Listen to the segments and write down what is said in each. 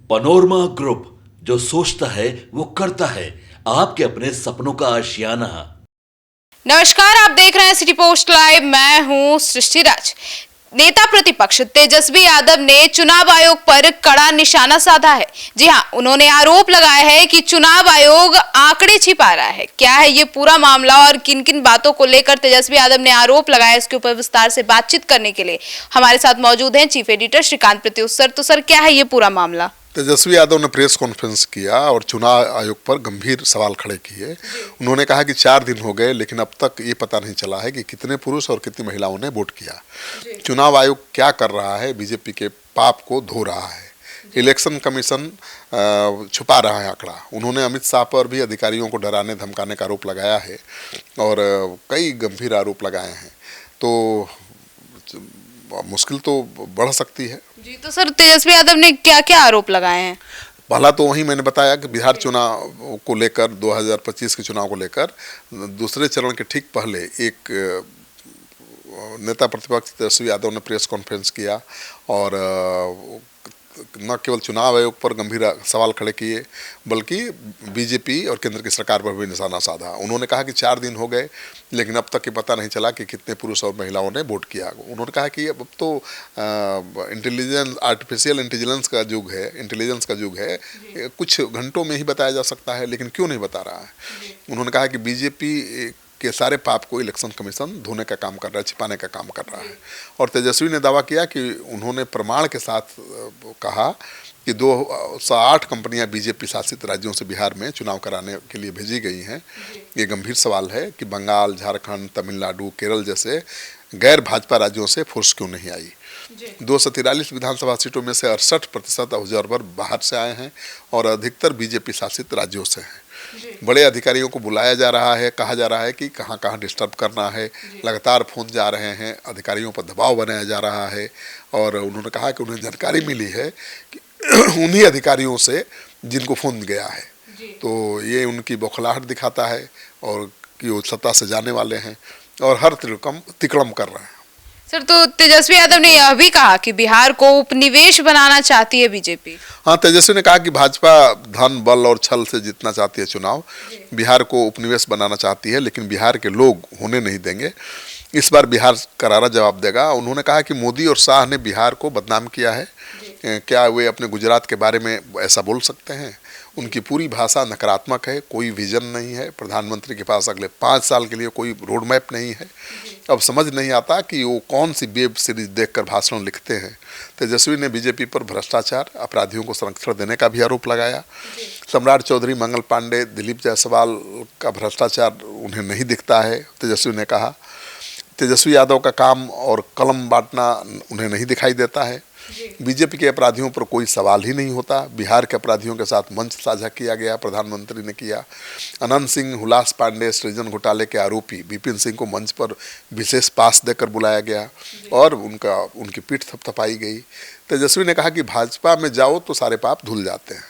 Panorama group, जो सोचता है वो करता है। आपके अपने सपनों का आशियाना। नमस्कार, आप देख रहे हैं सिटी पोस्ट लाइव। मैं हूं सृष्टि राज। नेता प्रतिपक्ष तेजस्वी यादव ने चुनाव आयोग पर कड़ा निशाना साधा है। जी हां, उन्होंने आरोप लगाया है कि चुनाव आयोग आंकड़े छिपा रहा है। क्या है ये पूरा मामला और किन किन बातों को लेकर तेजस्वी यादव ने आरोप लगाया, इसके ऊपर विस्तार से बातचीत करने के लिए हमारे साथ मौजूद हैं chief editor Shrikant Pratyush sir. तो सर, क्या है ये पूरा मामला? तेजस्वी यादव ने प्रेस कॉन्फ्रेंस किया और चुनाव आयोग पर गंभीर सवाल खड़े किए। उन्होंने कहा कि 4 दिन हो गए लेकिन अब तक ये पता नहीं चला है कि कितने पुरुष और कितनी महिलाओं ने वोट किया। चुनाव आयोग क्या कर रहा है? बीजेपी के पाप को धो रहा है। इलेक्शन कमीशन छुपा रहा है आंकड़ा। उन्होंने अमित शाह पर भी अधिकारियों को डराने धमकाने का आरोप लगाया है और कई गंभीर आरोप लगाए हैं। तो मुश्किल तो बढ़ सकती है। जी, तो सर तेजस्वी यादव ने क्या क्या आरोप लगाए हैं? पहला तो वही मैंने बताया कि बिहार चुनाव को लेकर 2025 के चुनाव को लेकर दूसरे चरण के ठीक पहले एक नेता प्रतिपक्ष तेजस्वी यादव ने प्रेस कॉन्फ्रेंस किया और न केवल चुनाव आयोग पर गंभीर सवाल खड़े किए बल्कि बीजेपी और केंद्र की सरकार पर भी निशाना साधा। उन्होंने कहा कि 4 दिन हो गए लेकिन अब तक ये पता नहीं चला कि कितने पुरुष और महिलाओं ने वोट किया। उन्होंने कहा कि अब तो आर्टिफिशियल इंटेलिजेंस का युग है, कुछ घंटों में ही बताया जा सकता है, लेकिन क्यों नहीं बता रहा है। उन्होंने कहा कि बीजेपी के सारे पाप को इलेक्शन कमीशन धोने का काम कर रहा है, छिपाने का काम कर रहा है। और तेजस्वी ने दावा किया कि उन्होंने प्रमाण के साथ कहा कि 208 कंपनियां बीजेपी शासित राज्यों से बिहार में चुनाव कराने के लिए भेजी गई हैं। ये गंभीर सवाल है कि बंगाल, झारखंड, तमिलनाडु, केरल जैसे गैर भाजपा राज्यों से फोर्स क्यों नहीं आई। 243 विधानसभा सीटों में से 68% ऑब्जर्वर बाहर से आए हैं और अधिकतर बीजेपी शासित राज्यों से हैं। बड़े अधिकारियों को बुलाया जा रहा है, कहा जा रहा है कि कहाँ कहाँ डिस्टर्ब करना है। लगातार फोन जा रहे हैं, अधिकारियों पर दबाव बनाया जा रहा है और उन्होंने कहा कि उन्हें जानकारी मिली है कि उन्हीं अधिकारियों से जिनको फोन गया है। तो ये उनकी बौखलाहट दिखाता है और कि वो सत्ता से जाने वाले हैं और हर तिकड़म कर रहे हैं। सर, तो तेजस्वी यादव ने यह भी कहा कि बिहार को उपनिवेश बनाना चाहती है बीजेपी। हाँ, तेजस्वी ने कहा कि भाजपा धन, बल और छल से जीतना चाहती है चुनाव। बिहार को उपनिवेश बनाना चाहती है लेकिन बिहार के लोग होने नहीं देंगे। इस बार बिहार करारा जवाब देगा। उन्होंने कहा कि मोदी और शाह ने बिहार को बदनाम किया है। क्या वे अपने गुजरात के बारे में ऐसा बोल सकते हैं? उनकी पूरी भाषा नकारात्मक है, कोई विजन नहीं है। प्रधानमंत्री के पास अगले 5 साल के लिए कोई रोड मैप नहीं है। अब समझ नहीं आता कि वो कौन सी वेब सीरीज देखकर भाषण लिखते हैं। तेजस्वी ने बीजेपी पर भ्रष्टाचार, अपराधियों को संरक्षण देने का भी आरोप लगाया। सम्राट चौधरी, मंगल पांडे, दिलीप जायसवाल का भ्रष्टाचार उन्हें नहीं दिखता है, तेजस्वी ने कहा। तेजस्वी यादव का काम और कलम बांटना उन्हें नहीं दिखाई देता है। बीजेपी के अपराधियों पर कोई सवाल ही नहीं होता। बिहार के अपराधियों के साथ मंच साझा किया गया, प्रधानमंत्री ने किया। अनंत सिंह, हुलास पांडे, सृजन घोटाले के आरोपी विपिन सिंह को मंच पर विशेष पास देकर बुलाया गया और उनकी पीठ थपथपाई गई। तेजस्वी ने कहा कि भाजपा में जाओ तो सारे पाप धुल जाते हैं।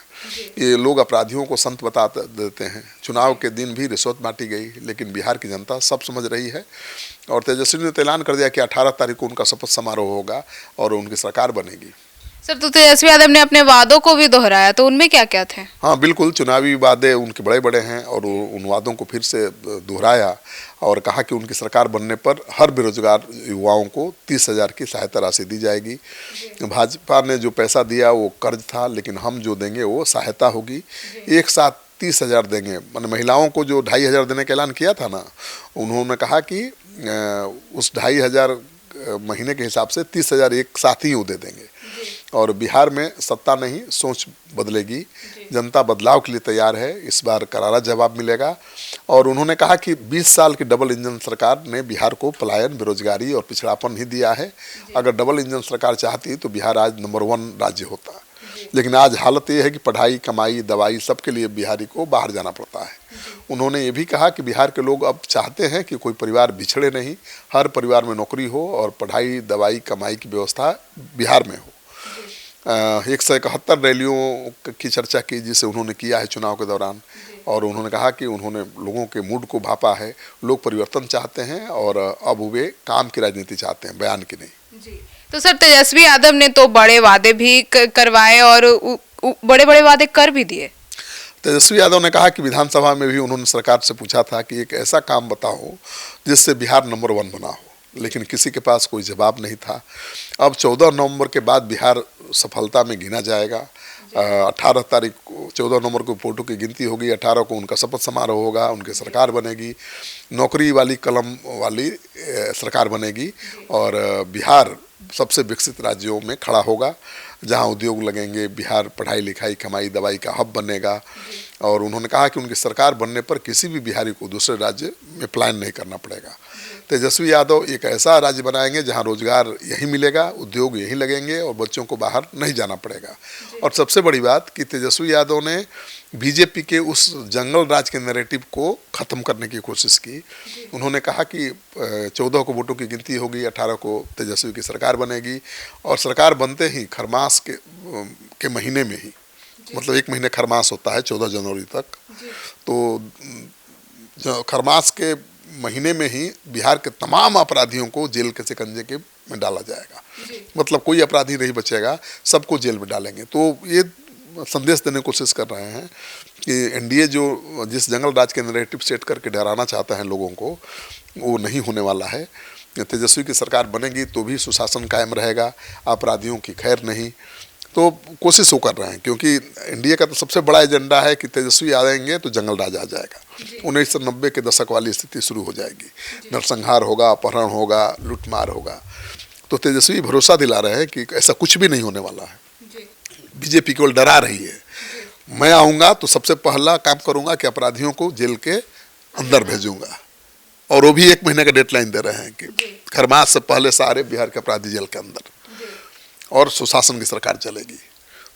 ये लोग अपराधियों को संत बता देते हैं। चुनाव के दिन भी रिश्वत बांटी गई लेकिन बिहार की जनता सब समझ रही है। और तेजस्वी ने ऐलान कर दिया कि 18 तारीख को उनका शपथ समारोह होगा और उनकी सरकार बनेगी। सर, तो तेजस्वी यादव ने अपने वादों को भी दोहराया, तो उनमें क्या क्या थे? हाँ बिल्कुल, चुनावी वादे उनके बड़े बड़े हैं और उन वादों को फिर से दोहराया और कहा कि उनकी सरकार बनने पर हर बेरोजगार युवाओं को 30,000 की सहायता राशि दी जाएगी। भाजपा ने जो पैसा दिया वो कर्ज था, लेकिन हम जो देंगे वो सहायता होगी। एक साथ 30,000 देंगे। मैंने महिलाओं को जो 2,500 देने का ऐलान किया था ना, उन्होंने कहा कि उस 2,500 महीने के हिसाब से 30,000 एक साथ ही वो दे देंगे। और बिहार में सत्ता नहीं, सोच बदलेगी। जनता बदलाव के लिए तैयार है। इस बार करारा जवाब मिलेगा। और उन्होंने कहा कि 20 साल की डबल इंजन सरकार ने बिहार को पलायन, बेरोजगारी और पिछड़ापन ही दिया है। अगर डबल इंजन सरकार चाहती तो बिहार आज नंबर 1 राज्य होता। लेकिन आज हालत ये है कि पढ़ाई, कमाई, दवाई सबके लिए बिहारी को बाहर जाना पड़ता है। उन्होंने ये भी कहा कि बिहार के लोग अब चाहते हैं कि कोई परिवार बिछड़े नहीं, हर परिवार में नौकरी हो और पढ़ाई, दवाई, कमाई की व्यवस्था बिहार में हो। 171 रैलियों की चर्चा की जिसे उन्होंने किया है चुनाव के दौरान। और उन्होंने कहा कि उन्होंने लोगों के मूड को भापा है। लोग परिवर्तन चाहते हैं और अब वे काम की राजनीति चाहते हैं, बयान की नहीं। तो सर, तेजस्वी यादव ने तो बड़े वादे भी करवाए और बड़े बड़े वादे कर भी दिए। तेजस्वी यादव ने कहा कि विधानसभा में भी उन्होंने सरकार से पूछा था कि एक ऐसा काम बताओ जिससे बिहार नंबर 1 बना हो, लेकिन किसी के पास कोई जवाब नहीं था। अब 14 नवंबर के बाद बिहार सफलता में गिना जाएगा। 18 तारीख को 14 नवंबर को वोटों की गिनती होगी, 18 को उनका शपथ समारोह होगा, उनकी सरकार बनेगी, नौकरी वाली कलम वाली सरकार बनेगी और बिहार सबसे विकसित राज्यों में खड़ा होगा, जहां उद्योग लगेंगे। बिहार पढ़ाई लिखाई कमाई दवाई का हब बनेगा। और उन्होंने कहा कि उनकी सरकार बनने पर किसी भी बिहारी को दूसरे राज्य में पलायन नहीं करना पड़ेगा। तेजस्वी यादव एक ऐसा राज्य बनाएंगे जहां रोजगार यहीं मिलेगा, उद्योग यहीं लगेंगे और बच्चों को बाहर नहीं जाना पड़ेगा। और सबसे बड़ी बात कि तेजस्वी यादव ने बीजेपी के उस जंगल राज के नैरेटिव को ख़त्म करने की कोशिश की। उन्होंने कहा कि 14 को वोटों की गिनती होगी, 18 को तेजस्वी की सरकार बनेगी और सरकार बनते ही खरमास के महीने में ही, मतलब 1 महीने खरमास होता है 14 जनवरी तक, तो खरमास के महीने में ही बिहार के तमाम अपराधियों को जेल के शिकंजे के में डाला जाएगा। मतलब कोई अपराधी नहीं बचेगा, सबको जेल में डालेंगे। तो ये संदेश देने की कोशिश कर रहे हैं कि एनडीए जो जिस जंगल राज के नैरेटिव सेट करके डराना चाहते हैं लोगों को, वो नहीं होने वाला है। तेजस्वी की सरकार बनेगी तो भी सुशासन कायम रहेगा, अपराधियों की खैर नहीं। तो कोशिश वो कर रहे हैं, क्योंकि एनडीए का तो सबसे बड़ा एजेंडा है कि तेजस्वी आएंगे तो जंगल राज आ जाएगा। 1990 के दशक वाली स्थिति शुरू हो जाएगी, नरसंहार होगा, अपहरण होगा, लूटमार होगा। तो तेजस्वी भरोसा दिला रहे हैं कि ऐसा कुछ भी नहीं होने वाला है। बीजेपी केवल डरा रही है। मैं आऊँगा तो सबसे पहला काम करूँगा कि अपराधियों को जेल के अंदर भेजूँगा, और वो भी 1 महीने का डेडलाइन दे रहे हैं कि खरमास से पहले सारे बिहार के अपराधी जेल के अंदर, और सुशासन की सरकार चलेगी।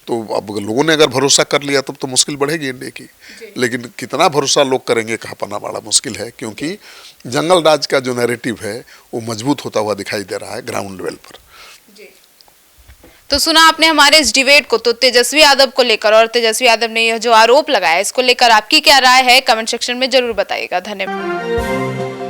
तो अब लोगों ने अगर भरोसा कर लिया तब तो मुश्किल बढ़ेगी एनडीए की, लेकिन कितना भरोसा लोग करेंगे कहा पाना बड़ा मुश्किल है, क्योंकि जंगल राज का जो नैरेटिव है वो मजबूत होता हुआ दिखाई दे रहा है ग्राउंड लेवल पर। तो सुना आपने हमारे इस डिबेट को, तो तेजस्वी यादव को लेकर और तेजस्वी यादव ने यह जो आरोप लगाया इसको लेकर आपकी क्या राय है, कमेंट सेक्शन में जरूर बताइएगा। धन्यवाद।